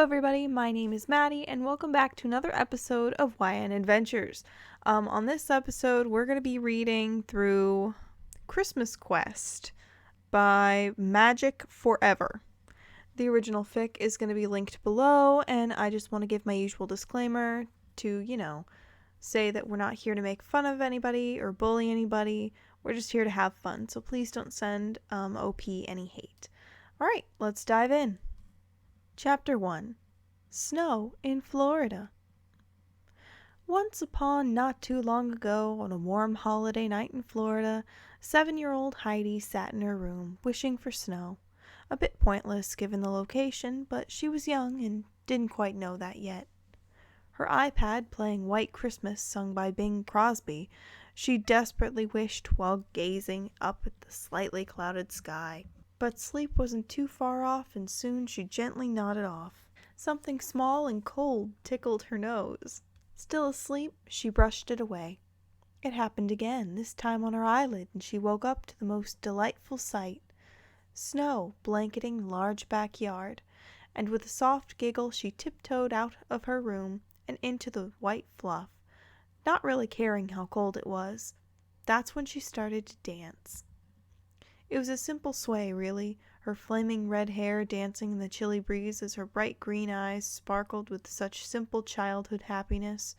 Hello everybody, my name is Maddie and welcome back to another episode of YN Adventures. On this episode we're going to be reading through Christmas Quest by Magic Forever. The original fic is going to be linked below, and I just want to give my usual disclaimer to, say that we're not here to make fun of anybody or bully anybody. We're just here to have fun, so please don't send OP any hate. Alright, let's dive in. Chapter 1. Snow in Florida. Once upon not too long ago, on a warm holiday night in Florida, 7-year-old Heidi sat in her room, wishing for snow. A bit pointless given the location, but she was young and didn't quite know that yet. Her iPad playing White Christmas sung by Bing Crosby, she desperately wished while gazing up at the slightly clouded sky. But sleep wasn't too far off, and soon she gently nodded off. Something small and cold tickled her nose. Still asleep, she brushed it away. It happened again, this time on her eyelid, and she woke up to the most delightful sight. Snow blanketing the large backyard, and with a soft giggle she tiptoed out of her room and into the white fluff, not really caring how cold it was. That's when she started to dance. It was a simple sway, really, her flaming red hair dancing in the chilly breeze as her bright green eyes sparkled with such simple childhood happiness.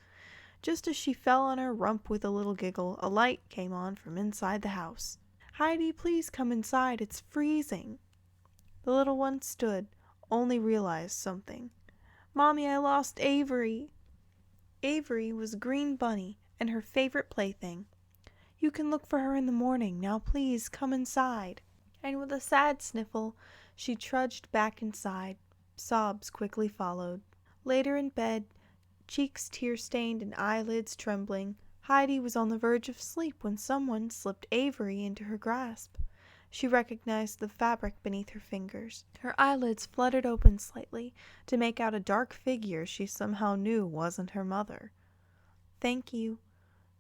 Just as she fell on her rump with a little giggle, a light came on from inside the house. "Heidi, please come inside, it's freezing." The little one stood, only realized something. "Mommy, I lost Avery." Avery was a green bunny and her favorite plaything. "You can look for her in the morning. Now please come inside." And with a sad sniffle, she trudged back inside. Sobs quickly followed. Later in bed, cheeks tear-stained and eyelids trembling, Heidi was on the verge of sleep when someone slipped Avery into her grasp. She recognized the fabric beneath her fingers. Her eyelids fluttered open slightly to make out a dark figure she somehow knew wasn't her mother. "Thank you."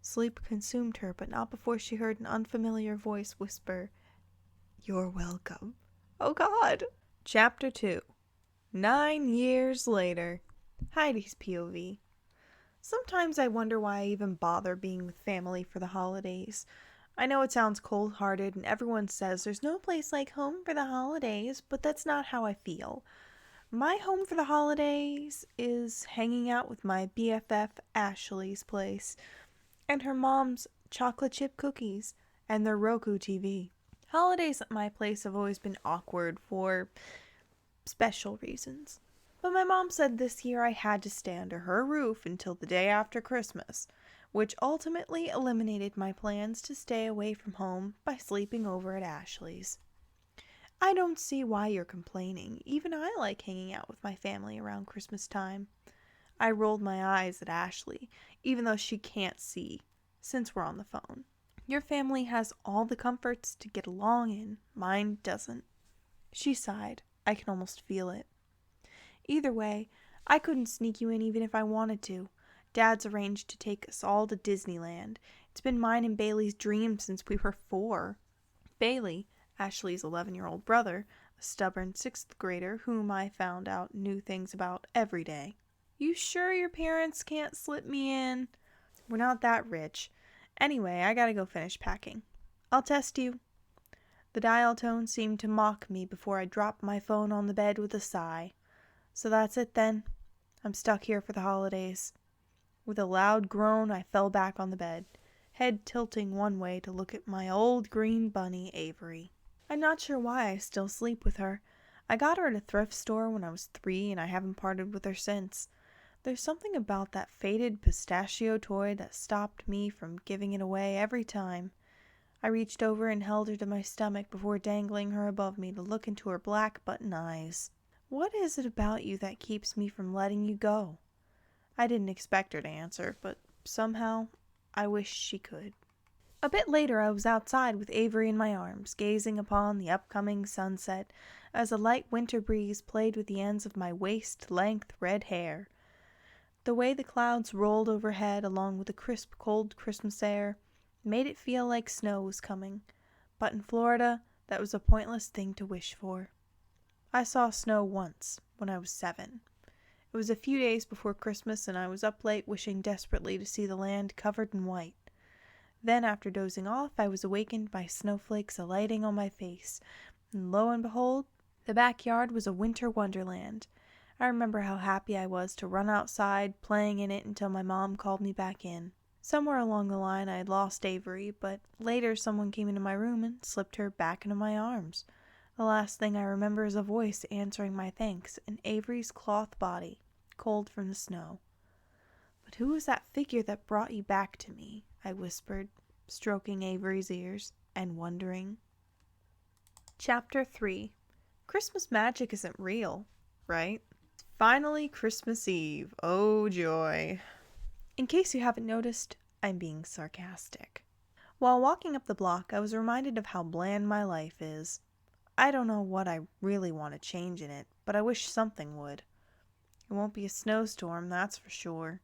Sleep consumed her, but not before she heard an unfamiliar voice whisper, "You're welcome." Oh God! Chapter 2. 9 years later. Heidi's POV. Sometimes I wonder why I even bother being with family for the holidays. I know it sounds cold-hearted and everyone says there's no place like home for the holidays, but that's not how I feel. My home for the holidays is hanging out with my BFF Ashley's place and her mom's chocolate chip cookies and their Roku TV. Holidays at my place have always been awkward for special reasons. But my mom said this year I had to stay under her roof until the day after Christmas, which ultimately eliminated my plans to stay away from home by sleeping over at Ashley's. I don't see why you're complaining. Even I like hanging out with my family around Christmas time. I rolled my eyes at Ashley, even though she can't see, since we're on the phone. Your family has all the comforts to get along in. Mine doesn't. She sighed. I can almost feel it. Either way, I couldn't sneak you in even if I wanted to. Dad's arranged to take us all to Disneyland. It's been mine and Bailey's dream since we were 4. Bailey, Ashley's 11-year-old brother, a stubborn 6th grader whom I found out new things about every day. "You sure your parents can't slip me in?" "We're not that rich. Anyway, I gotta go finish packing. I'll test you." The dial tone seemed to mock me before I dropped my phone on the bed with a sigh. So that's it then. I'm stuck here for the holidays. With a loud groan, I fell back on the bed, head tilting one way to look at my old green bunny, Avery. I'm not sure why I still sleep with her. I got her at a thrift store when I was 3 and I haven't parted with her since. There's something about that faded pistachio toy that stopped me from giving it away every time. I reached over and held her to my stomach before dangling her above me to look into her black button eyes. "What is it about you that keeps me from letting you go?" I didn't expect her to answer, but somehow I wished she could. A bit later I was outside with Avery in my arms, gazing upon the upcoming sunset as a light winter breeze played with the ends of my waist-length red hair. The way the clouds rolled overhead along with the crisp cold Christmas air made it feel like snow was coming, but in Florida that was a pointless thing to wish for. I saw snow once, when I was 7. It was a few days before Christmas, and I was up late wishing desperately to see the land covered in white. Then, after dozing off, I was awakened by snowflakes alighting on my face, and lo and behold, the backyard was a winter wonderland. I remember how happy I was to run outside, playing in it until my mom called me back in. Somewhere along the line I had lost Avery, but later someone came into my room and slipped her back into my arms. The last thing I remember is a voice answering my thanks and Avery's cloth body, cold from the snow. "But who was that figure that brought you back to me?" I whispered, stroking Avery's ears and wondering. Chapter 3. Christmas magic isn't real, right? It's finally Christmas Eve. Oh joy. In case you haven't noticed, I'm being sarcastic. While walking up the block, I was reminded of how bland my life is. I don't know what I really want to change in it, but I wish something would. It won't be a snowstorm, that's for sure.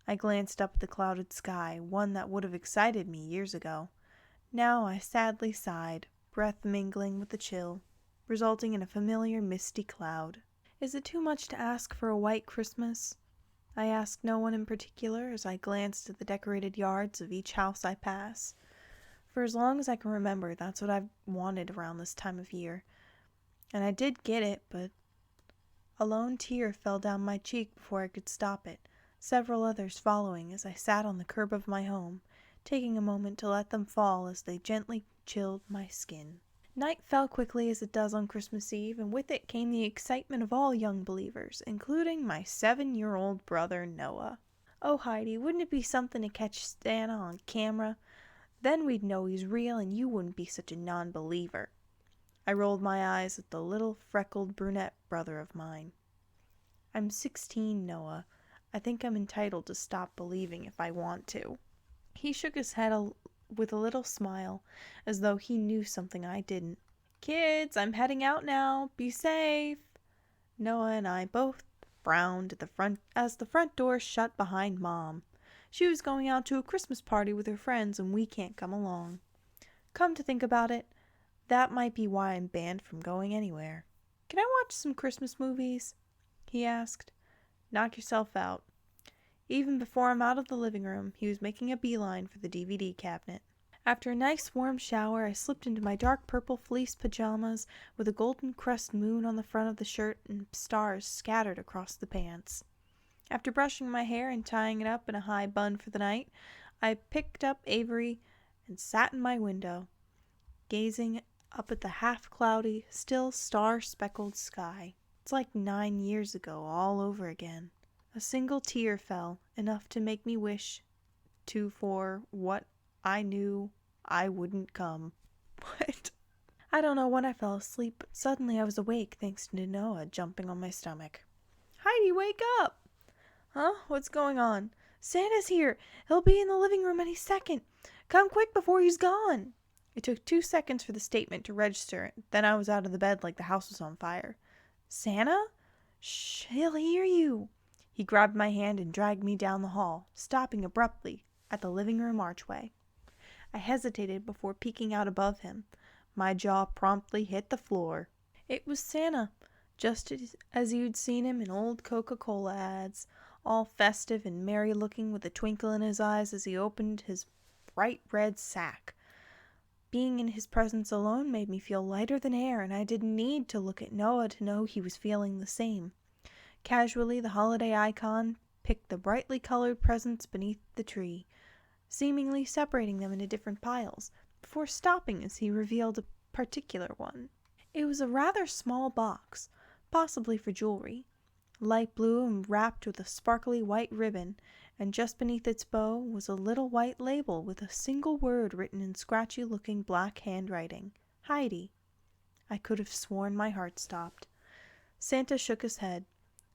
I glanced up at the clouded sky, one that would have excited me years ago. Now I sadly sighed, breath mingling with the chill, resulting in a familiar misty cloud. Is it too much to ask for a white Christmas? I asked no one in particular as I glanced at the decorated yards of each house I pass. For as long as I can remember, that's what I've wanted around this time of year. And I did get it, but a lone tear fell down my cheek before I could stop it, several others following as I sat on the curb of my home, taking a moment to let them fall as they gently chilled my skin. Night fell quickly as it does on Christmas Eve, and with it came the excitement of all young believers, including my 7-year-old brother Noah. Oh, Heidi, wouldn't it be something to catch Santa on camera? Then we'd know he's real and you wouldn't be such a non-believer. I rolled my eyes at the little freckled brunette brother of mine. I'm 16, Noah. I think I'm entitled to stop believing if I want to. He shook his head with a little smile, as though he knew something I didn't. Kids, I'm heading out now. Be safe. Noah and I both frowned at as the front door shut behind Mom. She was going out to a Christmas party with her friends and we can't come along. Come to think about it, that might be why I'm banned from going anywhere. Can I watch some Christmas movies? He asked. Knock yourself out. Even before I'm out of the living room, he was making a beeline for the DVD cabinet. After a nice warm shower, I slipped into my dark purple fleece pajamas with a golden crust moon on the front of the shirt and stars scattered across the pants. After brushing my hair and tying it up in a high bun for the night, I picked up Avery and sat in my window, gazing up at the half-cloudy, still star-speckled sky. It's like 9 years ago all over again. A single tear fell, enough to make me wish for what I knew I wouldn't come. What? I don't know when I fell asleep, but suddenly I was awake thanks to Noah jumping on my stomach. Heidi, wake up! Huh? What's going on? Santa's here! He'll be in the living room any second! Come quick before he's gone! It took 2 seconds for the statement to register, then I was out of the bed like the house was on fire. Santa? Shh, he'll hear you! He grabbed my hand and dragged me down the hall, stopping abruptly at the living room archway. I hesitated before peeking out above him. My jaw promptly hit the floor. It was Santa, just as you'd seen him in old Coca-Cola ads, all festive and merry-looking with a twinkle in his eyes as he opened his bright red sack. Being in his presence alone made me feel lighter than air, and I didn't need to look at Noah to know he was feeling the same. Casually, the holiday icon picked the brightly colored presents beneath the tree, seemingly separating them into different piles, before stopping as he revealed a particular one. It was a rather small box, possibly for jewelry, light blue and wrapped with a sparkly white ribbon, and just beneath its bow was a little white label with a single word written in scratchy-looking black handwriting. Heidi. I could have sworn my heart stopped. Santa shook his head.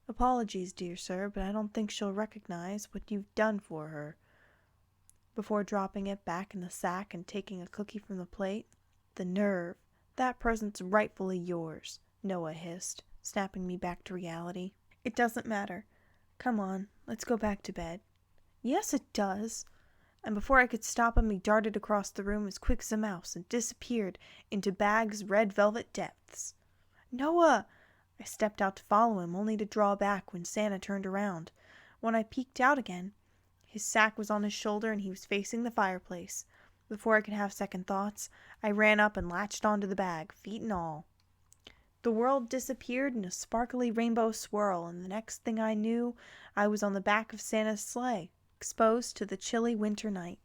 Apologies, dear sir, but I don't think she'll recognize what you've done for her. Before dropping it back in the sack and taking a cookie from the plate. The nerve. That present's rightfully yours, Noah hissed, snapping me back to reality. It doesn't matter. Come on, let's go back to bed. Yes, it does. And before I could stop him, he darted across the room as quick as a mouse and disappeared into Bag's red velvet depths. Noah! I stepped out to follow him, only to draw back when Santa turned around. When I peeked out again, his sack was on his shoulder and he was facing the fireplace. Before I could have second thoughts, I ran up and latched onto the bag, feet and all. The world disappeared in a sparkly rainbow swirl, and the next thing I knew, I was on the back of Santa's sleigh, exposed to the chilly winter night.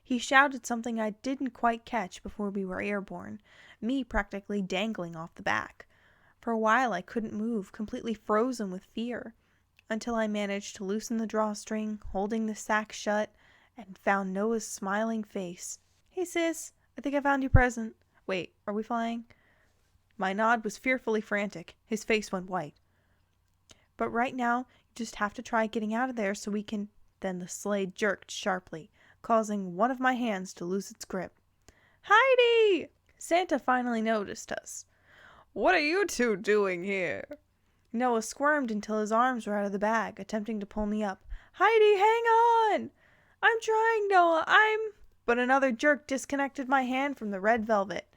He shouted something I didn't quite catch before we were airborne, me practically dangling off the back. For a while I couldn't move, completely frozen with fear, until I managed to loosen the drawstring, holding the sack shut, and found Noah's smiling face. "Hey sis, I think I found your present. Wait, are we flying?" My nod was fearfully frantic. His face went white. "But right now, you just have to try getting out of there so we can—" Then the sleigh jerked sharply, causing one of my hands to lose its grip. "Heidi!" Santa finally noticed us. "What are you two doing here?" Noah squirmed until his arms were out of the bag, attempting to pull me up. "Heidi, hang on!" "I'm trying, Noah, But another jerk disconnected my hand from the red velvet.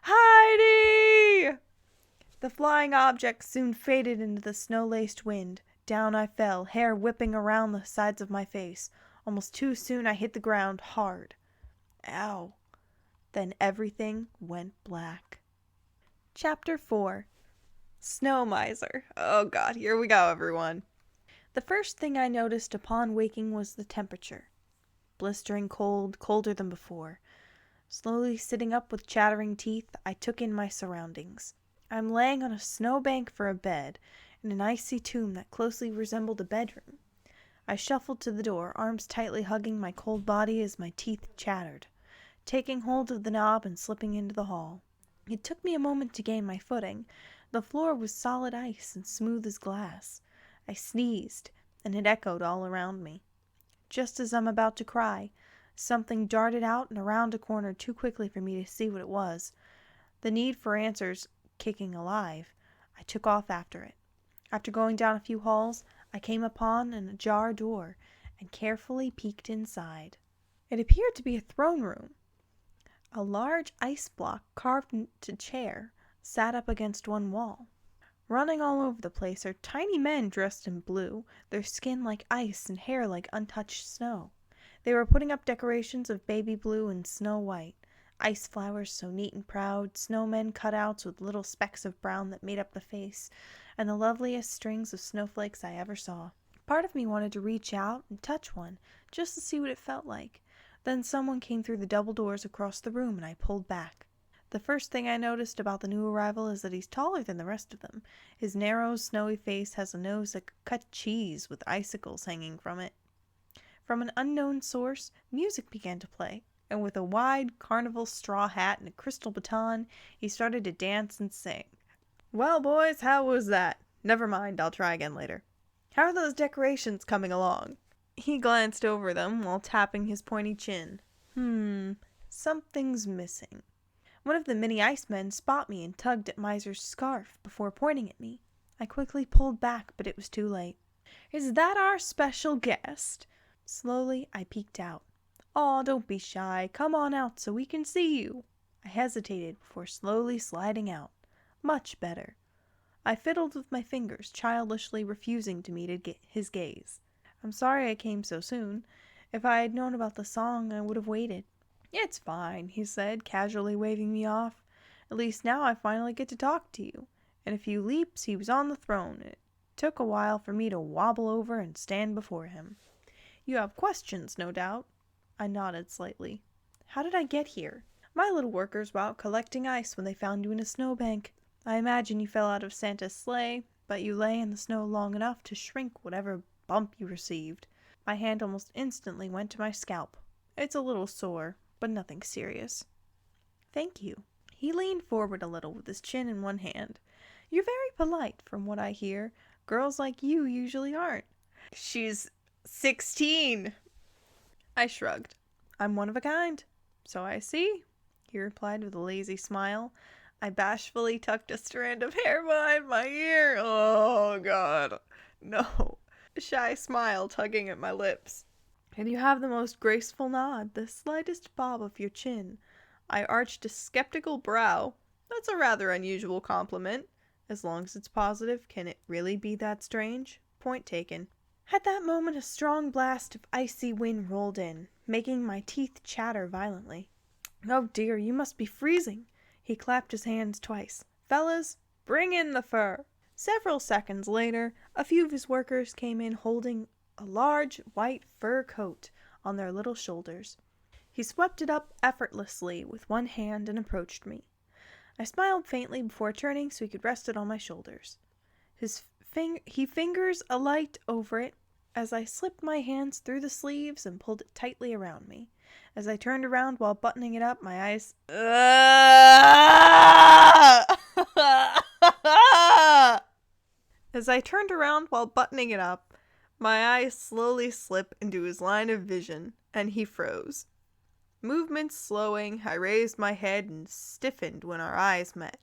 "Heidi!" The flying object soon faded into the snow-laced wind. Down I fell, hair whipping around the sides of my face. Almost too soon I hit the ground hard. Ow. Then everything went black. Chapter 4. Snowmiser. Oh god, here we go, everyone. The first thing I noticed upon waking was the temperature. Blistering cold, colder than before. Slowly sitting up with chattering teeth, I took in my surroundings. I'm laying on a snowbank for a bed, in an icy tomb that closely resembled a bedroom. I shuffled to the door, arms tightly hugging my cold body as my teeth chattered, taking hold of the knob and slipping into the hall. It took me a moment to gain my footing. The floor was solid ice and smooth as glass. I sneezed, and it echoed all around me. Just as I'm about to cry, something darted out and around a corner too quickly for me to see what it was. The need for answers kicking alive, I took off after it. After going down a few halls, I came upon an ajar door and carefully peeked inside. It appeared to be a throne room. A large ice block carved into chair sat up against one wall. Running all over the place are tiny men dressed in blue, their skin like ice and hair like untouched snow. They were putting up decorations of baby blue and snow white, ice flowers so neat and proud, snowmen cutouts with little specks of brown that made up the face, and the loveliest strings of snowflakes I ever saw. Part of me wanted to reach out and touch one, just to see what it felt like. Then someone came through the double doors across the room and I pulled back. The first thing I noticed about the new arrival is that he's taller than the rest of them. His narrow, snowy face has a nose like cut cheese with icicles hanging from it. From an unknown source, music began to play, and with a wide carnival straw hat and a crystal baton, he started to dance and sing. "Well, boys, how was that? Never mind, I'll try again later. How are those decorations coming along?" He glanced over them while tapping his pointy chin. Something's missing. One of the mini icemen spotted me and tugged at Miser's scarf before pointing at me. I quickly pulled back, but it was too late. "Is that our special guest?" Slowly, I peeked out. "Aw, don't be shy. Come on out so we can see you." I hesitated before slowly sliding out. Much better. I fiddled with my fingers, childishly refusing to meet his gaze. "I'm sorry I came so soon. If I had known about the song, I would have waited." "It's fine," he said, casually waving me off. "At least now I finally get to talk to you." In a few leaps, he was on the throne. It took a while for me to wobble over and stand before him. "You have questions, no doubt?" I nodded slightly. "How did I get here?" "My little workers were out collecting ice when they found you in a snowbank. I imagine you fell out of Santa's sleigh, but you lay in the snow long enough to shrink whatever bump you received." My hand almost instantly went to my scalp. "It's a little sore, but nothing serious." "Thank you." He leaned forward a little with his chin in one hand. "You're very polite, from what I hear. Girls like you usually aren't." "She's 16. I shrugged. "I'm one of a kind." "So I see," he replied with a lazy smile. I bashfully tucked a strand of hair behind my ear. Oh, God. No. A shy smile tugging at my lips. "And you have the most graceful nod, the slightest bob of your chin." I arched a skeptical brow. "That's a rather unusual compliment." As long as it's positive, can it really be that strange? Point taken. At that moment, a strong blast of icy wind rolled in, making my teeth chatter violently. Oh dear, you must be freezing. He clapped his hands twice. Fellas, bring in the fur. Several seconds later, a few of his workers came in holding a large white fur coat on their little shoulders. He swept it up effortlessly with one hand and approached me. I smiled faintly before turning so he could rest it on my shoulders. He fingers alight over it as I slipped my hands through the sleeves and pulled it tightly around me. As I turned around while buttoning it up, my eyes... As I turned around while buttoning it up, my eyes slowly slip into his line of vision, and he froze. Movements slowing, I raised my head and stiffened when our eyes met.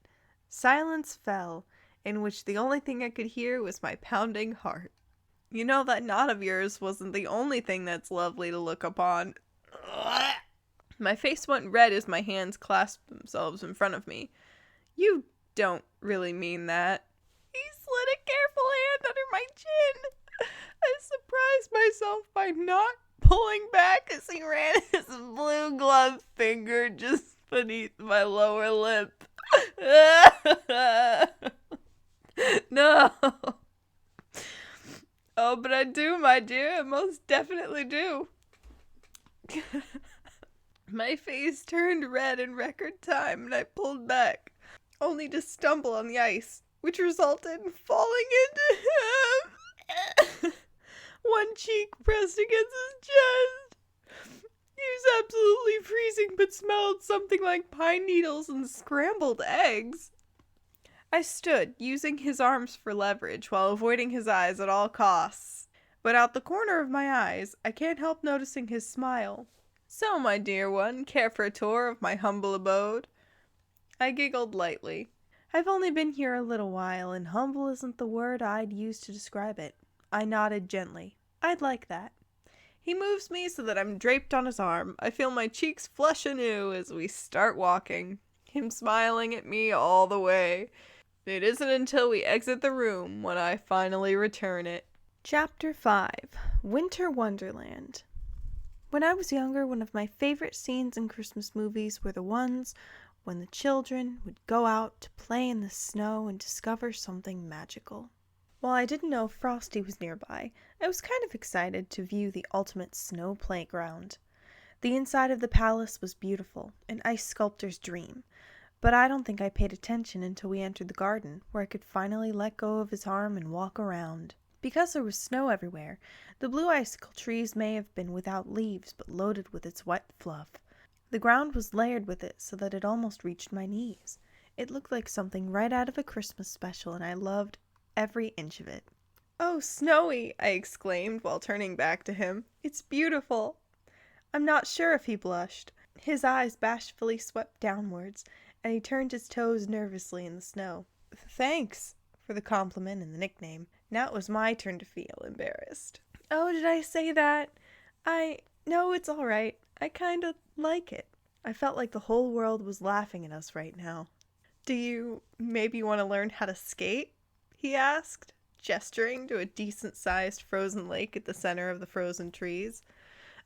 Silence fell, in which the only thing I could hear was my pounding heart. You know that knot of yours wasn't the only thing that's lovely to look upon. My face went red as my hands clasped themselves in front of me. You don't really mean that. He slid a careful hand under my chin. I surprised myself by not pulling back as he ran his blue gloved finger just beneath my lower lip. No. Oh, but I do, my dear. I most definitely do. My face turned red in record time and I pulled back, only to stumble on the ice, which resulted in falling into him. One cheek pressed against his chest. He was absolutely freezing but smelled something like pine needles and scrambled eggs. I stood, using his arms for leverage while avoiding his eyes at all costs. But out the corner of my eyes, I can't help noticing his smile. So, my dear one, care for a tour of my humble abode? I giggled lightly. I've only been here a little while, and humble isn't the word I'd use to describe it. I nodded gently. I'd like that. He moves me so that I'm draped on his arm. I feel my cheeks flush anew as we start walking, him smiling at me all the way. It isn't until we exit the room when I finally return it. Chapter 5. Winter Wonderland. When I was younger, one of my favorite scenes in Christmas movies were the ones when the children would go out to play in the snow and discover something magical. While I didn't know Frosty was nearby, I was kind of excited to view the ultimate snow playground. The inside of the palace was beautiful, an ice sculptor's dream, but I don't think I paid attention until we entered the garden, where I could finally let go of his arm and walk around. Because there was snow everywhere, the blue icicle trees may have been without leaves, but loaded with its wet fluff. The ground was layered with it so that it almost reached my knees. It looked like something right out of a Christmas special, and I loved every inch of it. "Oh, Snowy!" I exclaimed while turning back to him. "It's beautiful!" I'm not sure if he blushed. His eyes bashfully swept downwards, and he turned his toes nervously in the snow. Thanks for the compliment and the nickname. Now it was my turn to feel embarrassed. Oh, did I say that? No, it's all right. I kind of like it. I felt like the whole world was laughing at us right now. Do you maybe want to learn how to skate? He asked, gesturing to a decent-sized frozen lake at the center of the frozen trees.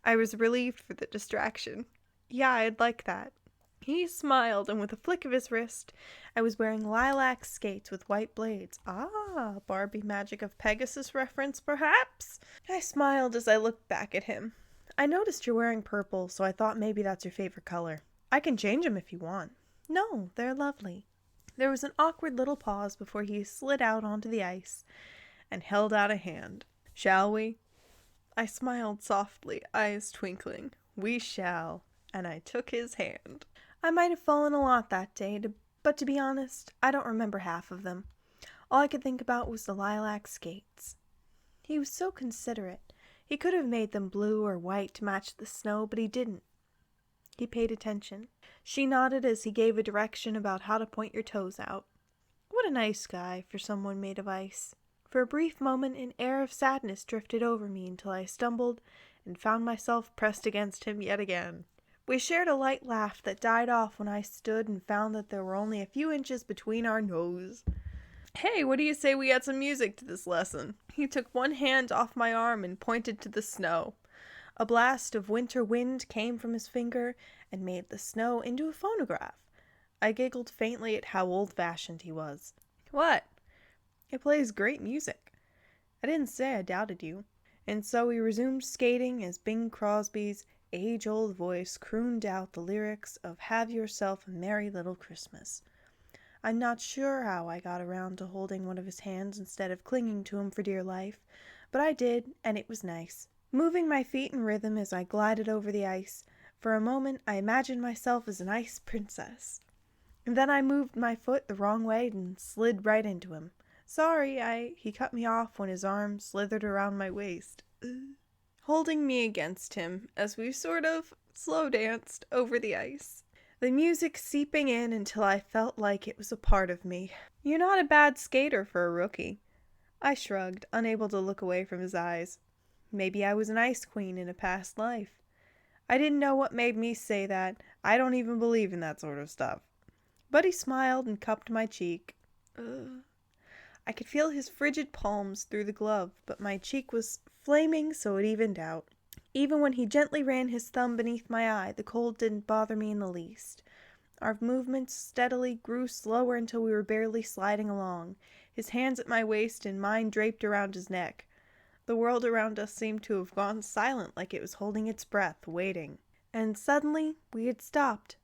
I was relieved for the distraction. Yeah, I'd like that. He smiled, and with a flick of his wrist, I was wearing lilac skates with white blades. Ah, Barbie Magic of Pegasus reference, perhaps? I smiled as I looked back at him. I noticed you're wearing purple, so I thought maybe that's your favorite color. I can change them if you want. No, they're lovely. There was an awkward little pause before he slid out onto the ice and held out a hand. Shall we? I smiled softly, eyes twinkling. We shall. And I took his hand. I might have fallen a lot that day, but to be honest, I don't remember half of them. All I could think about was the lilac skates. He was so considerate. He could have made them blue or white to match the snow, but he didn't. He paid attention. She nodded as he gave a direction about how to point your toes out. What a nice guy for someone made of ice. For a brief moment, an air of sadness drifted over me until I stumbled and found myself pressed against him yet again. We shared a light laugh that died off when I stood and found that there were only a few inches between our noses. Hey, what do you say we add some music to this lesson? He took one hand off my arm and pointed to the snow. A blast of winter wind came from his finger and made the snow into a phonograph. I giggled faintly at how old-fashioned he was. What? It plays great music. I didn't say I doubted you. And so we resumed skating as Bing Crosby's age-old voice crooned out the lyrics of Have Yourself a Merry Little Christmas. I'm not sure how I got around to holding one of his hands instead of clinging to him for dear life, but I did, and it was nice. Moving my feet in rhythm as I glided over the ice, for a moment I imagined myself as an ice princess. And then I moved my foot the wrong way and slid right into him. Sorry, he cut me off when his arm slithered around my waist, holding me against him as we sort of slow danced over the ice. The music seeping in until I felt like it was a part of me. You're not a bad skater for a rookie. I shrugged, unable to look away from his eyes. Maybe I was an ice queen in a past life. I didn't know what made me say that. I don't even believe in that sort of stuff. But he smiled and cupped my cheek. I could feel his frigid palms through the glove, but my cheek was flaming, so it evened out. Even when he gently ran his thumb beneath my eye, the cold didn't bother me in the least. Our movements steadily grew slower until we were barely sliding along, his hands at my waist and mine draped around his neck. The world around us seemed to have gone silent, like it was holding its breath, waiting. And suddenly, we had stopped.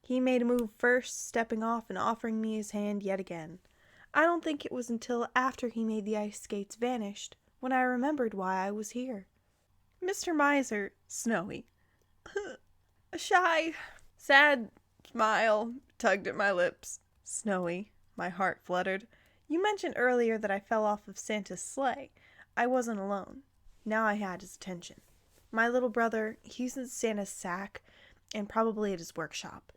He made a move first, stepping off and offering me his hand yet again. I don't think it was until after he made the ice skates vanished when I remembered why I was here. Mr. Miser, Snowy. A shy, sad smile tugged at my lips. Snowy, my heart fluttered. You mentioned earlier that I fell off of Santa's sleigh. I wasn't alone. Now I had his attention. My little brother, he's in Santa's sack and probably at his workshop.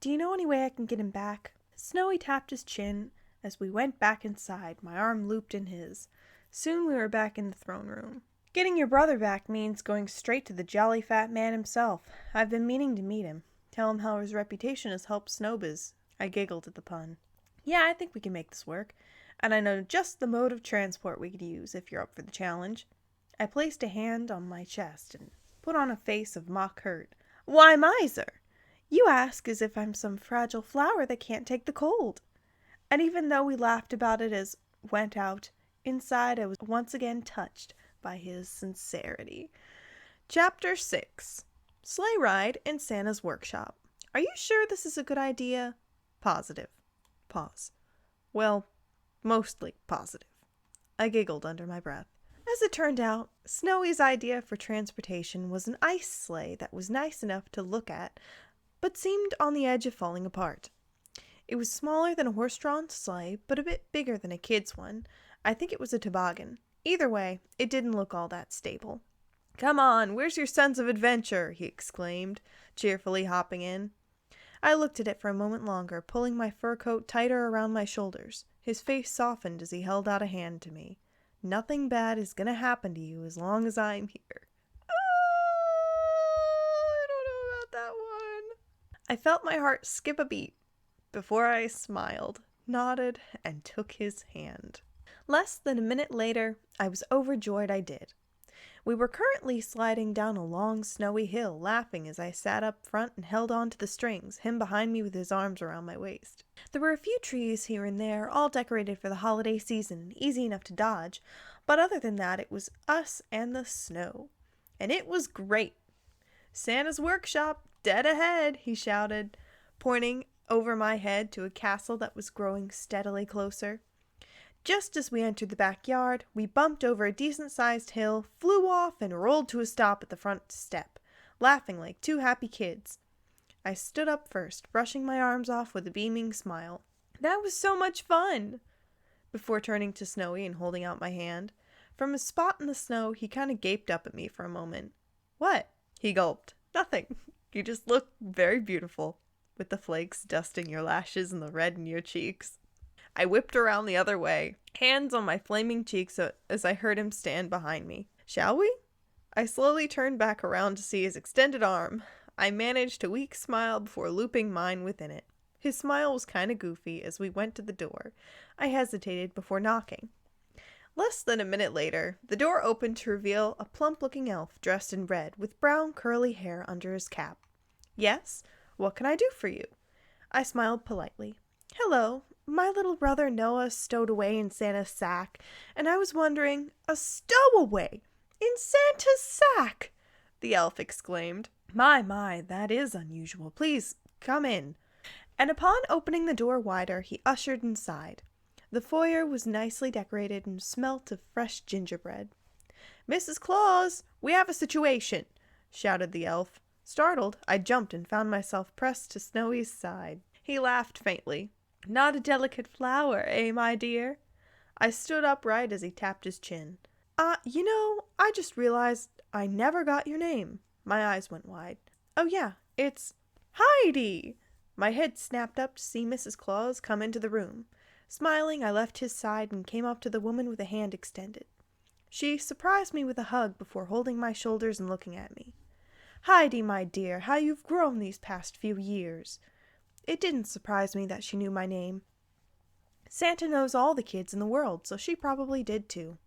Do you know any way I can get him back? Snowy tapped his chin as we went back inside, my arm looped in his. Soon we were back in the throne room. Getting your brother back means going straight to the jolly fat man himself. I've been meaning to meet him. Tell him how his reputation has helped Snowbiz. I giggled at the pun. Yeah, I think we can make this work. And I know just the mode of transport we could use if you're up for the challenge. I placed a hand on my chest and put on a face of mock hurt. Why, Miser? You ask as if I'm some fragile flower that can't take the cold. And even though we laughed about it as went out, inside I was once again touched by his sincerity. Chapter 6. Sleigh Ride in Santa's Workshop. Are you sure this is a good idea? Positive. Pause. Well, mostly positive. I giggled under my breath. As it turned out, Snowy's idea for transportation was an ice sleigh that was nice enough to look at, but seemed on the edge of falling apart. It was smaller than a horse-drawn sleigh, but a bit bigger than a kid's one. I think it was a toboggan. Either way, it didn't look all that stable. Come on, where's your sense of adventure? He exclaimed, cheerfully hopping in. I looked at it for a moment longer, pulling my fur coat tighter around my shoulders. His face softened as he held out a hand to me. Nothing bad is going to happen to you as long as I'm here. I don't know about that one. I felt my heart skip a beat before I smiled, nodded, and took his hand. Less than a minute later, I was overjoyed I did. We were currently sliding down a long, snowy hill, laughing as I sat up front and held on to the strings, him behind me with his arms around my waist. There were a few trees here and there, all decorated for the holiday season, easy enough to dodge, but other than that, it was us and the snow. And it was great. Santa's workshop, dead ahead, he shouted, pointing over my head to a castle that was growing steadily closer. Just as we entered the backyard, we bumped over a decent-sized hill, flew off, and rolled to a stop at the front step, laughing like two happy kids. I stood up first, brushing my arms off with a beaming smile. That was so much fun! Before turning to Snowy and holding out my hand. From a spot in the snow, he kind of gaped up at me for a moment. What? He gulped. Nothing. You just look very beautiful, with the flakes dusting your lashes and the red in your cheeks. I whipped around the other way, hands on my flaming cheeks as I heard him stand behind me. Shall we? I slowly turned back around to see his extended arm. I managed a weak smile before looping mine within it. His smile was kind of goofy as we went to the door. I hesitated before knocking. Less than a minute later, the door opened to reveal a plump-looking elf dressed in red with brown curly hair under his cap. "Yes? What can I do for you?" I smiled politely. "Hello. My little brother Noah stowed away in Santa's sack, and I was wondering—" "A stowaway? In Santa's sack?" the elf exclaimed. My, that is unusual. Please, come in." And upon opening the door wider, he ushered inside. The foyer was nicely decorated and smelt of fresh gingerbread. "Mrs. Claus, we have a situation," shouted the elf. Startled, I jumped and found myself pressed to Snowy's side. He laughed faintly. "Not a delicate flower, eh, my dear?" I stood upright as he tapped his chin. I just realized I never got your name." My eyes went wide. "Oh yeah, it's Heidi!" My head snapped up to see Mrs. Claus come into the room. Smiling, I left his side and came up to the woman with a hand extended. She surprised me with a hug before holding my shoulders and looking at me. "Heidi, my dear, how you've grown these past few years." It didn't surprise me that she knew my name. Santa knows all the kids in the world, so she probably did too.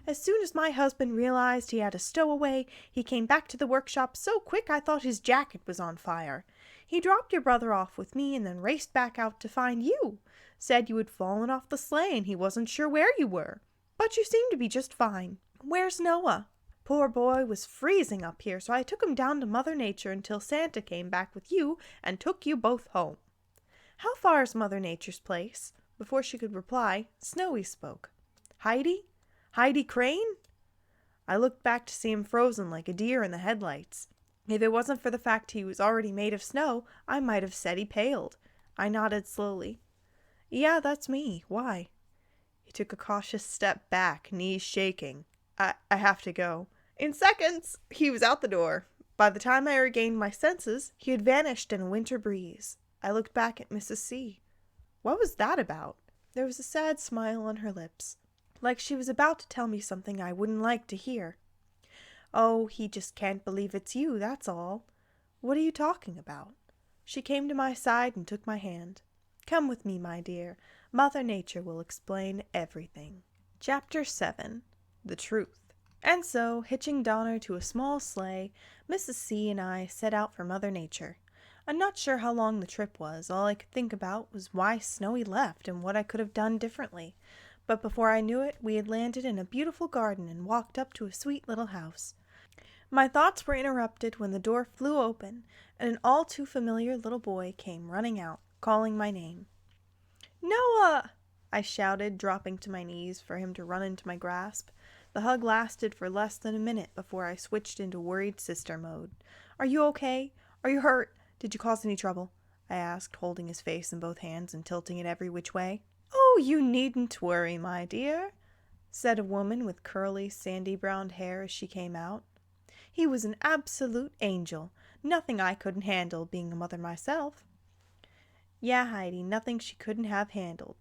As soon as my husband realized he had a stowaway, he came back to the workshop so quick I thought his jacket was on fire. He dropped your brother off with me and then raced back out to find you. Said you had fallen off the sleigh and he wasn't sure where you were. But you seem to be just fine. Where's Noah? Poor boy was freezing up here, so I took him down to Mother Nature until Santa came back with you and took you both home. How far is Mother Nature's place? Before she could reply, Snowy spoke. Heidi? Heidi Crane? I looked back to see him frozen like a deer in the headlights. If it wasn't for the fact he was already made of snow, I might have said he paled. I nodded slowly. Yeah, that's me. Why? He took a cautious step back, knees shaking. I have to go. In seconds, he was out the door. By the time I regained my senses, he had vanished in a winter breeze. I looked back at Mrs. C. What was that about? There was a sad smile on her lips, like she was about to tell me something I wouldn't like to hear. Oh, he just can't believe it's you, that's all. What are you talking about? She came to my side and took my hand. Come with me, my dear. Mother Nature will explain everything. Chapter 7. The Truth. And so, hitching Donner to a small sleigh, Mrs. C and I set out for Mother Nature. I'm not sure how long the trip was. All I could think about was why Snowy left and what I could have done differently. But before I knew it, we had landed in a beautiful garden and walked up to a sweet little house. My thoughts were interrupted when the door flew open, and an all too familiar little boy came running out, calling my name. Noah! I shouted, dropping to my knees for him to run into my grasp. The hug lasted for less than a minute before I switched into worried sister mode. Are you okay? Are you hurt? Did you cause any trouble? I asked, holding his face in both hands and tilting it every which way. Oh, you needn't worry, my dear, said a woman with curly, sandy-brown hair as she came out. He was an absolute angel. Nothing I couldn't handle, being a mother myself. Yeah, Heidi, nothing she couldn't have handled,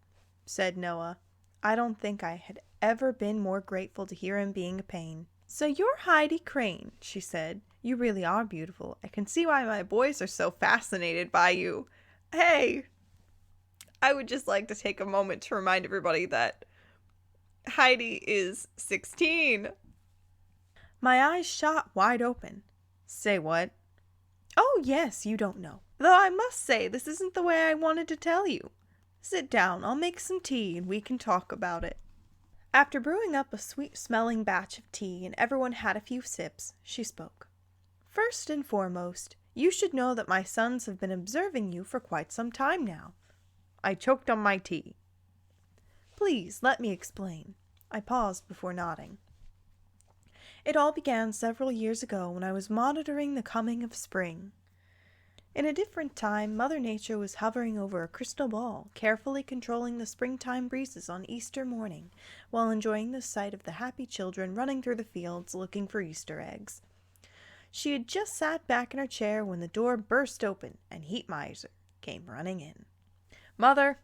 said Noah. I don't think I had ever been more grateful to hear him being a pain. So you're Heidi Crane, she said. You really are beautiful. I can see why my boys are so fascinated by you. Hey, I would just like to take a moment to remind everybody that Heidi is 16. My eyes shot wide open. Say what? Oh, yes, you don't know. Though I must say, this isn't the way I wanted to tell you. Sit down, I'll make some tea and we can talk about it. After brewing up a sweet-smelling batch of tea and everyone had a few sips, she spoke. First and foremost, you should know that my sons have been observing you for quite some time now. I choked on my tea. Please, let me explain. I paused before nodding. It all began several years ago when I was monitoring the coming of spring. In a different time, Mother Nature was hovering over a crystal ball, carefully controlling the springtime breezes on Easter morning, while enjoying the sight of the happy children running through the fields looking for Easter eggs. She had just sat back in her chair when the door burst open and Heatmiser came running in. Mother,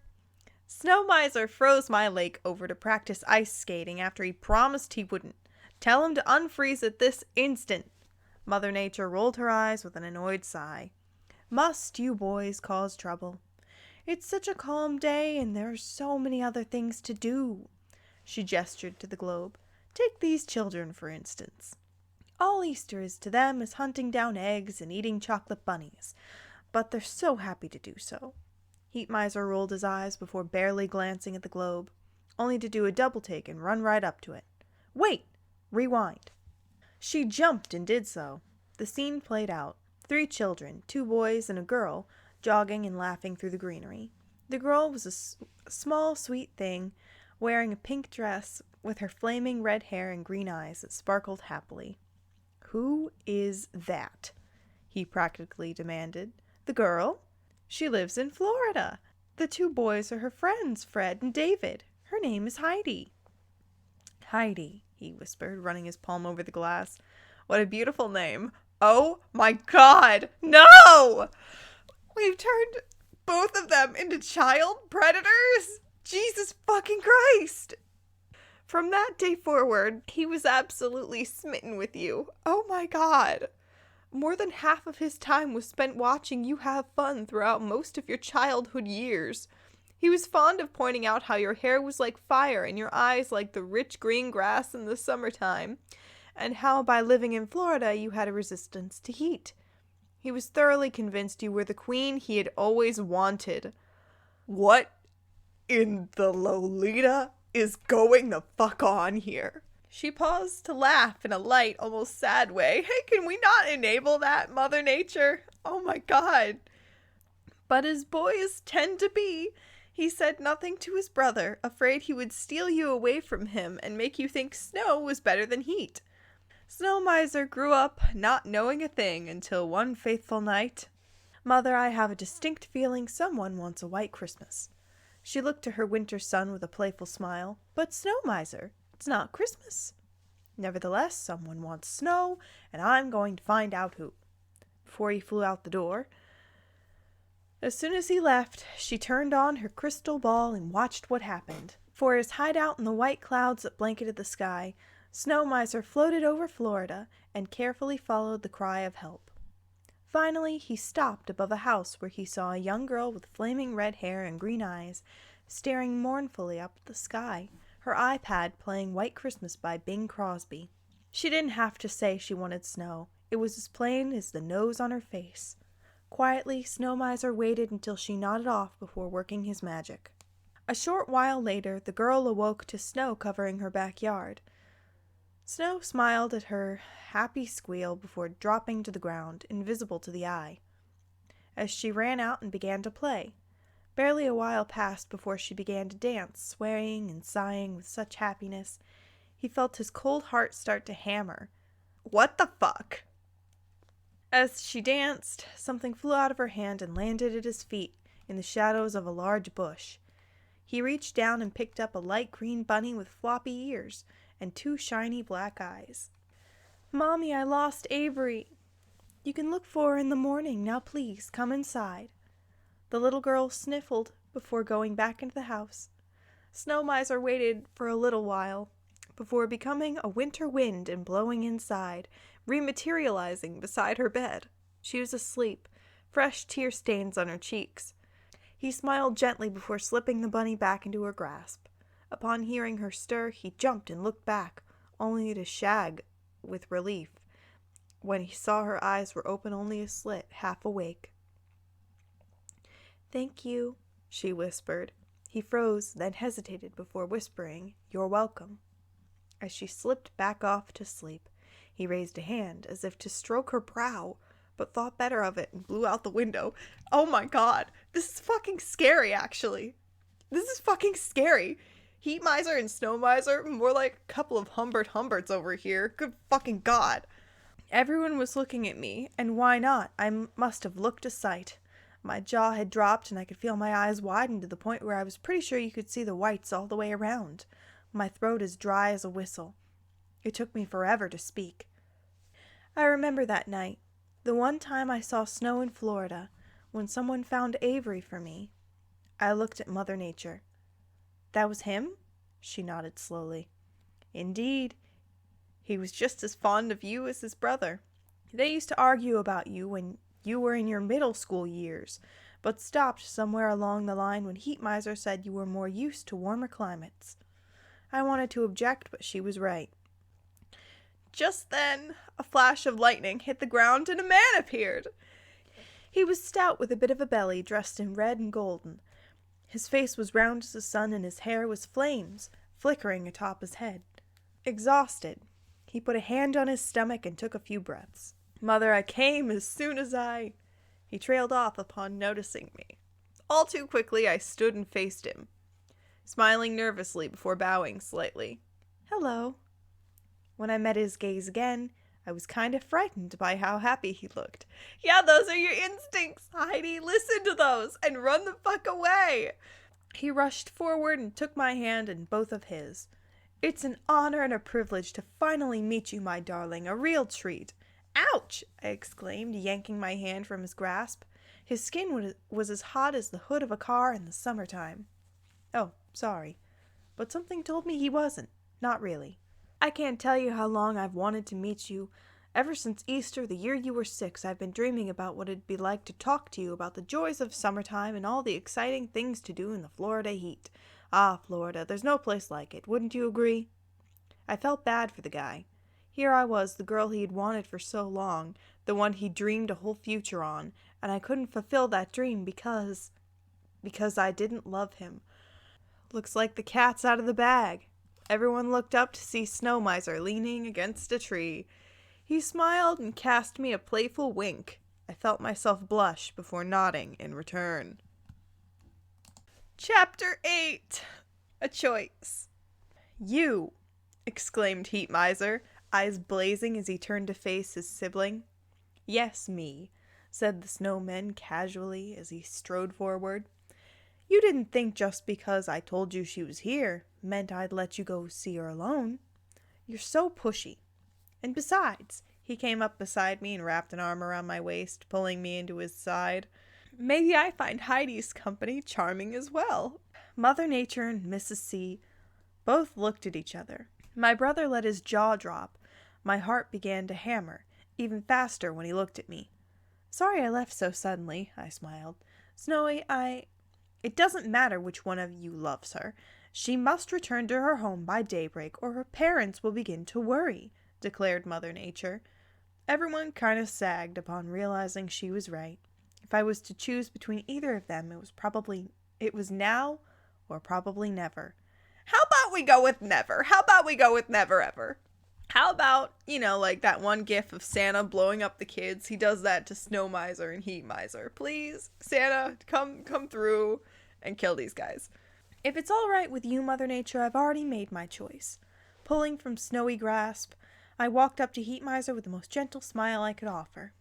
Snowmiser froze my lake over to practice ice skating after he promised he wouldn't. Tell him to unfreeze at this instant. Mother Nature rolled her eyes with an annoyed sigh. Must you boys cause trouble? It's such a calm day and there are so many other things to do. She gestured to the globe. Take these children, for instance. All Easter is to them is hunting down eggs and eating chocolate bunnies, but they're so happy to do so. Heat Miser rolled his eyes before barely glancing at the globe, only to do a double take and run right up to it. Wait! Rewind. She jumped and did so. The scene played out. 3 children, 2 boys and a girl, jogging and laughing through the greenery. The girl was a small, sweet thing, wearing a pink dress with her flaming red hair and green eyes that sparkled happily. Who is that? He practically demanded. The girl? She lives in Florida. The 2 boys are her friends, Fred and David. Her name is Heidi. Heidi, he whispered, running his palm over the glass. What a beautiful name. Oh my God, no! We've turned both of them into child predators? Jesus fucking Christ! From that day forward, he was absolutely smitten with you. Oh my God. More than half of his time was spent watching you have fun throughout most of your childhood years. He was fond of pointing out how your hair was like fire and your eyes like the rich green grass in the summertime, and how by living in Florida you had a resistance to heat. He was thoroughly convinced you were the queen he had always wanted. What in the Lolita is going the fuck on here? She paused to laugh in a light, almost sad way. Hey, can we not enable that, Mother Nature? Oh my God. But as boys tend to be, he said nothing to his brother, afraid he would steal you away from him and make you think snow was better than heat. Snowmiser grew up not knowing a thing until one faithful night. Mother, I have a distinct feeling someone wants a white Christmas. She looked to her winter son with a playful smile. But Snowmiser, it's not Christmas. Nevertheless, someone wants snow, and I'm going to find out who. Before he flew out the door, as soon as he left, she turned on her crystal ball and watched what happened. For his hideout in the white clouds that blanketed the sky, Snowmiser floated over Florida and carefully followed the cry of help. Finally, he stopped above a house where he saw a young girl with flaming red hair and green eyes, staring mournfully up at the sky, her iPad playing White Christmas by Bing Crosby. She didn't have to say she wanted snow. It was as plain as the nose on her face. Quietly, Snowmiser waited until she nodded off before working his magic. A short while later, the girl awoke to snow covering her backyard. Snow smiled at her happy squeal before dropping to the ground, invisible to the eye. As she ran out and began to play, barely a while passed before she began to dance, swaying and sighing with such happiness, he felt his cold heart start to hammer. What the fuck? As she danced, something flew out of her hand and landed at his feet in the shadows of a large bush. He reached down and picked up a light green bunny with floppy ears and 2 shiny black eyes. Mommy, I lost Avery. You can look for her in the morning. Now please, come inside. The little girl sniffled before going back into the house. Snowmiser waited for a little while before becoming a winter wind and blowing inside, rematerializing beside her bed. She was asleep, fresh tear stains on her cheeks. He smiled gently before slipping the bunny back into her grasp. Upon hearing her stir, he jumped and looked back, only to shag with relief when he saw her eyes were open only a slit, half awake. Thank you, she whispered. He froze, then hesitated before whispering, You're welcome. As she slipped back off to sleep, he raised a hand as if to stroke her brow, but thought better of it and blew out the window. Oh my God, this is fucking scary, actually. This is fucking scary. Heat Miser and Snow Miser, more like a couple of Humberts over here. Good fucking God. Everyone was looking at me, and why not? I must have looked a sight. My jaw had dropped, and I could feel my eyes widen to the point where I was pretty sure you could see the whites all the way around. My throat as dry as a whistle. It took me forever to speak. I remember that night, the one time I saw snow in Florida, when someone found Avery for me. I looked at Mother Nature. That was him? She nodded slowly. Indeed. He was just as fond of you as his brother. They used to argue about you when you were in your middle school years, but stopped somewhere along the line when Heatmiser said you were more used to warmer climates. I wanted to object, but she was right. Just then, a flash of lightning hit the ground and a man appeared. He was stout with a bit of a belly, dressed in red and golden. His face was round as the sun and his hair was flames, flickering atop his head. Exhausted, he put a hand on his stomach and took a few breaths. Mother, I came as soon as I... He trailed off upon noticing me. All too quickly, I stood and faced him, smiling nervously before bowing slightly. Hello. When I met his gaze again, I was kind of frightened by how happy he looked. Yeah, those are your instincts, Heidi. Listen to those and run the fuck away. He rushed forward and took my hand in both of his. It's an honor and a privilege to finally meet you, my darling. A real treat. Ouch! I exclaimed, yanking my hand from his grasp. His skin was as hot as the hood of a car in the summertime. Oh, sorry. But something told me he wasn't. Not really. I can't tell you how long I've wanted to meet you. Ever since Easter, the year you were 6, I've been dreaming about what it'd be like to talk to you about the joys of summertime and all the exciting things to do in the Florida heat. Ah, Florida, there's no place like it. Wouldn't you agree? I felt bad for the guy. Here I was, the girl he'd wanted for so long, the one he'd dreamed a whole future on, and I couldn't fulfill that dream because I didn't love him. Looks like the cat's out of the bag. Everyone looked up to see Snowmiser leaning against a tree. He smiled and cast me a playful wink. I felt myself blush before nodding in return. Chapter 8. A Choice. You, exclaimed Heatmiser, eyes blazing as he turned to face his sibling. Yes, me, said the snowman casually as he strode forward. You didn't think just because I told you she was here meant I'd let you go see her alone. You're so pushy. And besides, he came up beside me and wrapped an arm around my waist, pulling me into his side. Maybe I find Heidi's company charming as well. Mother Nature and Mrs. C both looked at each other. My brother let his jaw drop. My heart began to hammer, even faster when he looked at me. Sorry I left so suddenly, I smiled. Snowy, It doesn't matter which one of you loves her. She must return to her home by daybreak or her parents will begin to worry, declared Mother Nature. Everyone kind of sagged upon realizing she was right. If I was to choose between either of them, it was now or probably never. How about we go with never? How about we go with never ever? How about, like that one gif of Santa blowing up the kids? He does that to Snowmiser and Heatmiser. Please, Santa, come through and kill these guys. If it's all right with you, Mother Nature, I've already made my choice. Pulling from Snowy grasp, I walked up to Heatmiser with the most gentle smile I could offer.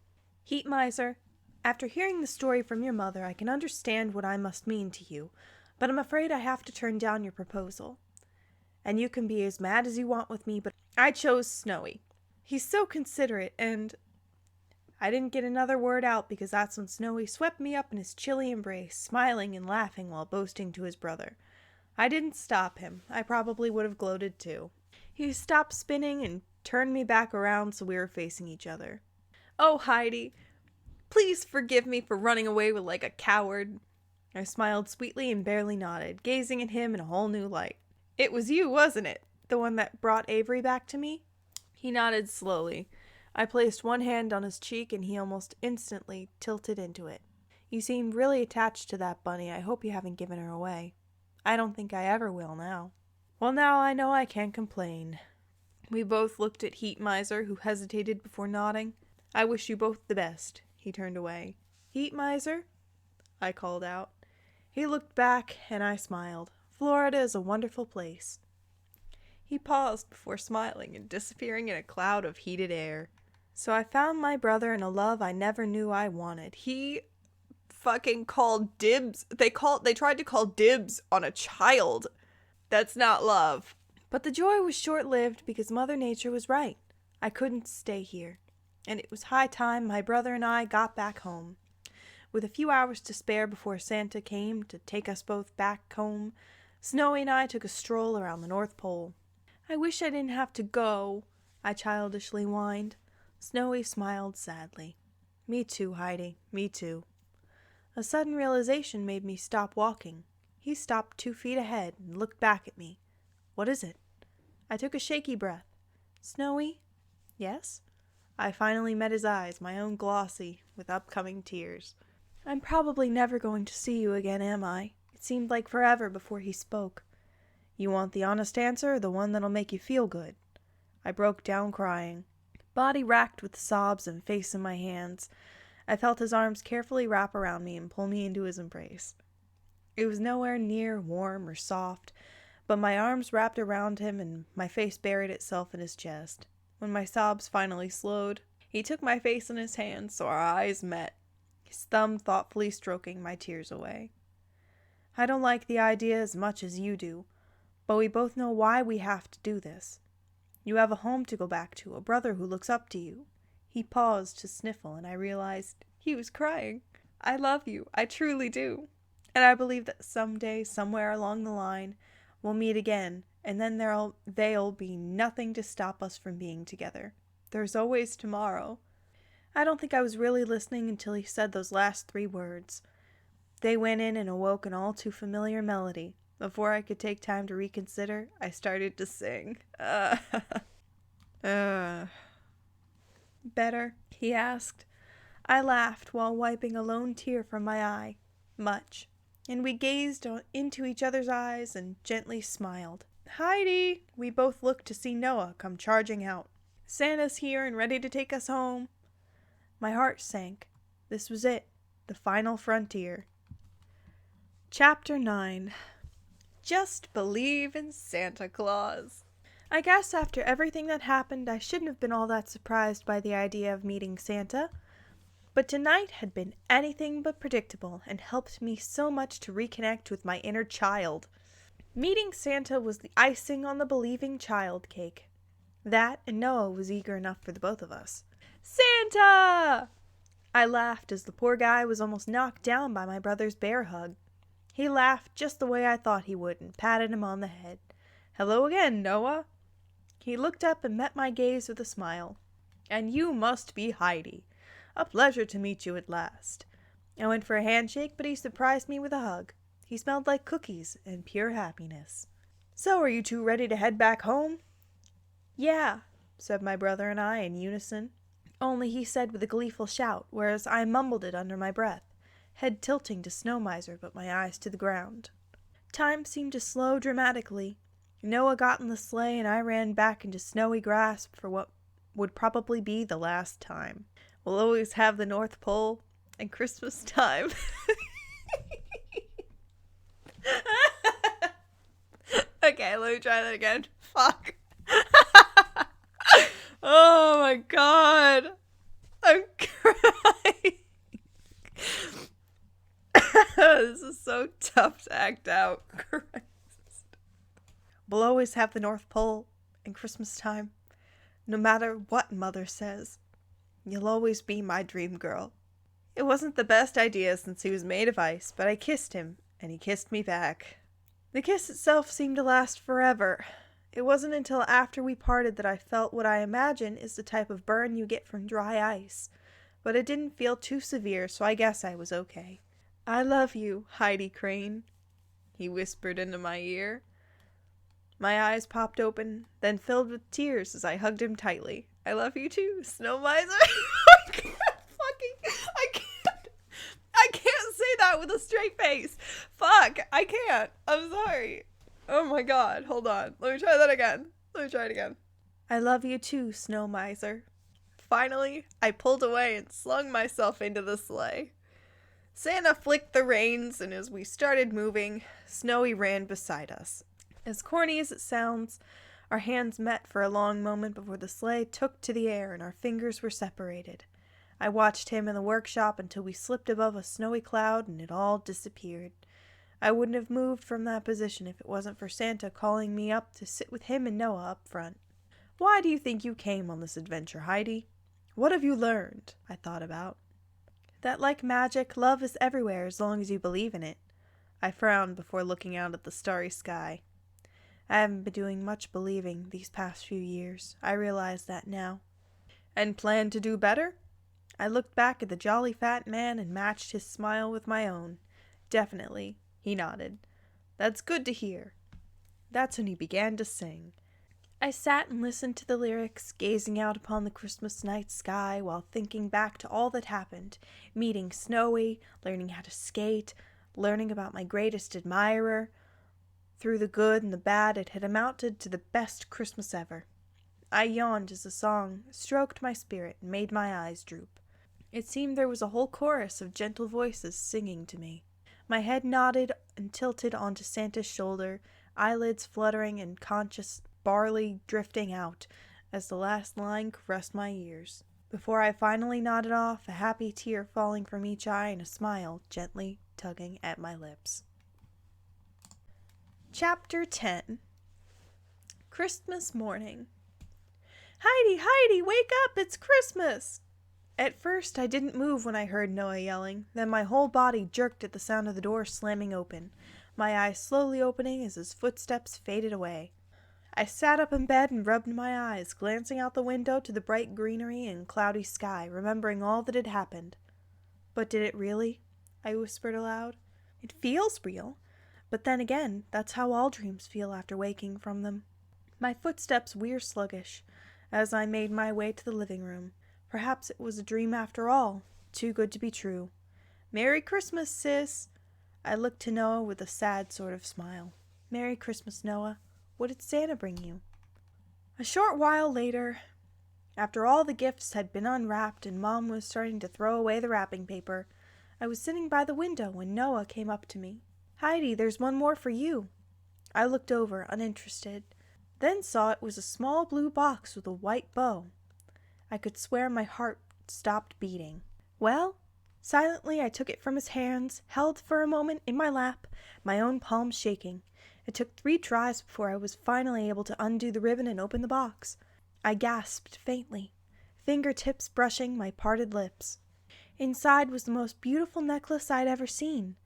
Heatmiser, after hearing the story from your mother, I can understand what I must mean to you, but I'm afraid I have to turn down your proposal. And you can be as mad as you want with me, but I chose Snowy. He's so considerate, and... I didn't get another word out because that's when Snowy swept me up in his chilly embrace, smiling and laughing while boasting to his brother. I didn't stop him. I probably would have gloated too. He stopped spinning and turned me back around so we were facing each other. Oh, Heidi, please forgive me for running away like a coward. I smiled sweetly and barely nodded, gazing at him in a whole new light. It was you, wasn't it? The one that brought Avery back to me? He nodded slowly. I placed one hand on his cheek and he almost instantly tilted into it. You seem really attached to that bunny. I hope you haven't given her away. I don't think I ever will now. Well, now I know I can't complain. We both looked at Heatmiser, who hesitated before nodding. I wish you both the best. He turned away. Heatmiser? I called out. He looked back and I smiled. Florida is a wonderful place. He paused before smiling and disappearing in a cloud of heated air. So I found my brother in a love I never knew I wanted. He fucking called dibs. They tried to call dibs on a child. That's not love. But the joy was short-lived because Mother Nature was right. I couldn't stay here. And it was high time my brother and I got back home. With a few hours to spare before Santa came to take us both back home, Snowy and I took a stroll around the North Pole. I wish I didn't have to go, I childishly whined. Snowy smiled sadly. Me too, Heidi, me too. A sudden realization made me stop walking. He stopped 2 feet ahead and looked back at me. "What is it?" I took a shaky breath. "Snowy?" "Yes?" I finally met his eyes, my own glossy, with upcoming tears. "I'm probably never going to see you again, am I?" It seemed like forever before he spoke. "You want the honest answer or the one that'll make you feel good?" I broke down crying. Body racked with sobs and face in my hands. I felt his arms carefully wrap around me and pull me into his embrace. It was nowhere near warm or soft, but my arms wrapped around him and my face buried itself in his chest. When my sobs finally slowed, he took my face in his hands so our eyes met, his thumb thoughtfully stroking my tears away. "I don't like the idea as much as you do, but we both know why we have to do this. You have a home to go back to, a brother who looks up to you." He paused to sniffle, and I realized he was crying. "I love you, I truly do. And I believe that someday, somewhere along the line, we'll meet again, and then there'll be nothing to stop us from being together. There's always tomorrow." I don't think I was really listening until he said those last 3 words. They went in and awoke an all too familiar melody. Before I could take time to reconsider, I started to sing. "Better?" he asked. I laughed while wiping a lone tear from my eye. Much. And we gazed into each other's eyes and gently smiled. "Heidi!" We both looked to see Noah come charging out. "Santa's here and ready to take us home." My heart sank. This was it. The final frontier. Chapter 9. Just believe in Santa Claus. I guess after everything that happened, I shouldn't have been all that surprised by the idea of meeting Santa. But tonight had been anything but predictable and helped me so much to reconnect with my inner child. Meeting Santa was the icing on the believing child cake. That and Noah was eager enough for the both of us. "Santa!" I laughed as the poor guy was almost knocked down by my brother's bear hug. He laughed just the way I thought he would and patted him on the head. "Hello again, Noah." He looked up and met my gaze with a smile. "And you must be Heidi. A pleasure to meet you at last." I went for a handshake, but he surprised me with a hug. He smelled like cookies and pure happiness. "So are you two ready to head back home?" "Yeah," said my brother and I in unison. Only he said with a gleeful shout, whereas I mumbled it under my breath, head tilting to Snowmiser but my eyes to the ground. Time seemed to slow dramatically. Noah got in the sleigh and I ran back into snowy grasp for what would probably be the last time. We'll always have the North Pole and Christmas time. Okay, let me try that again. Fuck. Oh my god. I'm crying. This is so tough to act out. Christ. We'll always have the North Pole and Christmas time, no matter what Mother says. You'll always be my dream girl. It wasn't the best idea since he was made of ice, but I kissed him, and he kissed me back. The kiss itself seemed to last forever. It wasn't until after we parted that I felt what I imagine is the type of burn you get from dry ice, but it didn't feel too severe, so I guess I was okay. "I love you, Heidi Crane," he whispered into my ear. My eyes popped open, then filled with tears as I hugged him tightly. "I love you too, Snowmiser." I can't say that with a straight face. Fuck, I can't. I'm sorry. Oh my god, hold on. Let me try that again. Let me try it again. "I love you too, Snowmiser." Finally, I pulled away and slung myself into the sleigh. Santa flicked the reins, and as we started moving, Snowy ran beside us. As corny as it sounds, our hands met for a long moment before the sleigh took to the air and our fingers were separated. I watched him in the workshop until we slipped above a snowy cloud and it all disappeared. I wouldn't have moved from that position if it wasn't for Santa calling me up to sit with him and Noah up front. "Why do you think you came on this adventure, Heidi? What have you learned?" I thought about. "That like magic, love is everywhere as long as you believe in it." I frowned before looking out at the starry sky. I haven't been doing much believing these past few years. I realize that now. "And plan to do better?" I looked back at the jolly fat man and matched his smile with my own. Definitely, he nodded. That's good to hear. That's when he began to sing. I sat and listened to the lyrics, gazing out upon the Christmas night sky while thinking back to all that happened, meeting Snowy, learning how to skate, learning about my greatest admirer. Through the good and the bad, it had amounted to the best Christmas ever. I yawned as the song stroked my spirit and made my eyes droop. It seemed there was a whole chorus of gentle voices singing to me. My head nodded and tilted onto Santa's shoulder, eyelids fluttering and conscious barley drifting out as the last line caressed my ears. Before I finally nodded off, a happy tear falling from each eye and a smile gently tugging at my lips. Chapter 10. Christmas morning. Heidi, Heidi, wake up! It's Christmas! At first, I didn't move when I heard Noah yelling. Then my whole body jerked at the sound of the door slamming open, my eyes slowly opening as his footsteps faded away. I sat up in bed and rubbed my eyes, glancing out the window to the bright greenery and cloudy sky, remembering all that had happened. But did it really? I whispered aloud. It feels real. But then again, that's how all dreams feel after waking from them. My footsteps were sluggish as I made my way to the living room. Perhaps it was a dream after all, too good to be true. Merry Christmas, sis! I looked to Noah with a sad sort of smile. Merry Christmas, Noah. What did Santa bring you? A short while later, after all the gifts had been unwrapped and Mom was starting to throw away the wrapping paper, I was sitting by the window when Noah came up to me. Heidi, there's one more for you. I looked over, uninterested, then saw it was a small blue box with a white bow. I could swear my heart stopped beating. Well, silently I took it from his hands, held for a moment in my lap, my own palms shaking. It took 3 tries before I was finally able to undo the ribbon and open the box. I gasped faintly, fingertips brushing my parted lips. Inside was the most beautiful necklace I'd ever seen.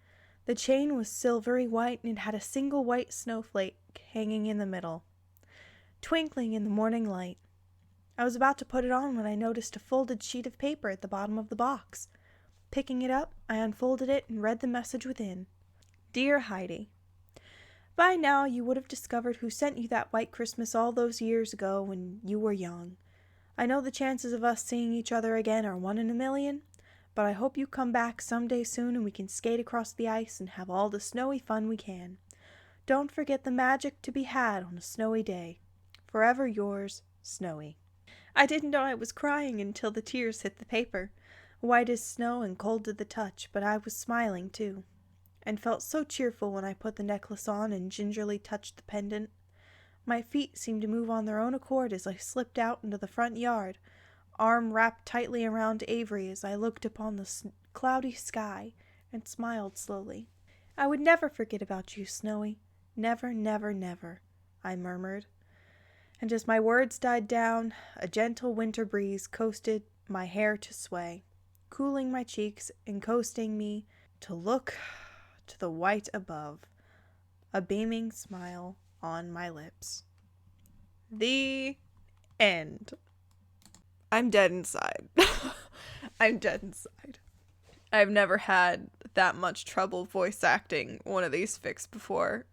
The chain was silvery white and it had a single white snowflake hanging in the middle, twinkling in the morning light. I was about to put it on when I noticed a folded sheet of paper at the bottom of the box. Picking it up, I unfolded it and read the message within. Dear Heidi, by now you would have discovered who sent you that white Christmas all those years ago when you were young. I know the chances of us seeing each other again are 1 in a million, but I hope you come back someday soon and we can skate across the ice and have all the snowy fun we can. Don't forget the magic to be had on a snowy day. Forever yours, Snowy. I didn't know I was crying until the tears hit the paper, white as snow and cold to the touch, but I was smiling too, and felt so cheerful when I put the necklace on and gingerly touched the pendant. My feet seemed to move on their own accord as I slipped out into the front yard, arm wrapped tightly around Avery as I looked upon the cloudy sky and smiled slowly. I would never forget about you, Snowy. Never, never, never, I murmured. And as my words died down, a gentle winter breeze coasted my hair to sway, cooling my cheeks and coasting me to look to the white above, a beaming smile on my lips. The end. I'm dead inside. I'm dead inside. I've never had that much trouble voice acting one of these fics before,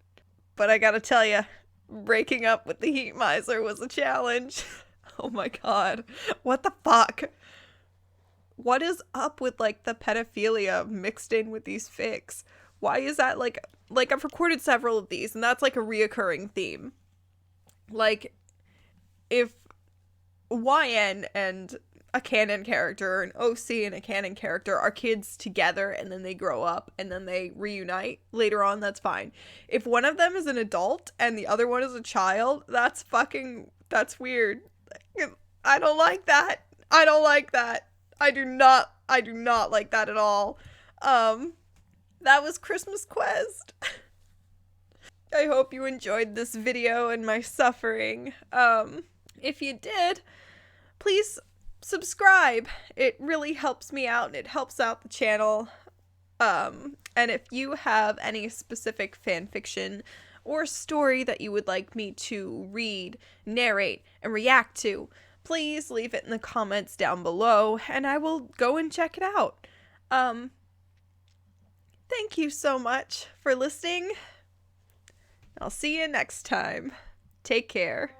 but I gotta tell ya, breaking up with the Heat Miser was a challenge. Oh my god. What the fuck? What is up with, like, the pedophilia mixed in with these fics? Why is that, like, I've recorded several of these, and that's, like, a reoccurring theme. Like, if YN and a canon character, an OC and a canon character are kids together and then they grow up and then they reunite later on, that's fine. If one of them is an adult and the other one is a child, that's weird. I don't like that. I don't like that. I do not like that at all. That was Christmas Quest. I hope you enjoyed this video and my suffering. If you did, please subscribe. It really helps me out and it helps out the channel. And if you have any specific fanfiction or story that you would like me to read, narrate, and react to, please leave it in the comments down below and I will go and check it out. Thank you so much for listening. I'll see you next time. Take care.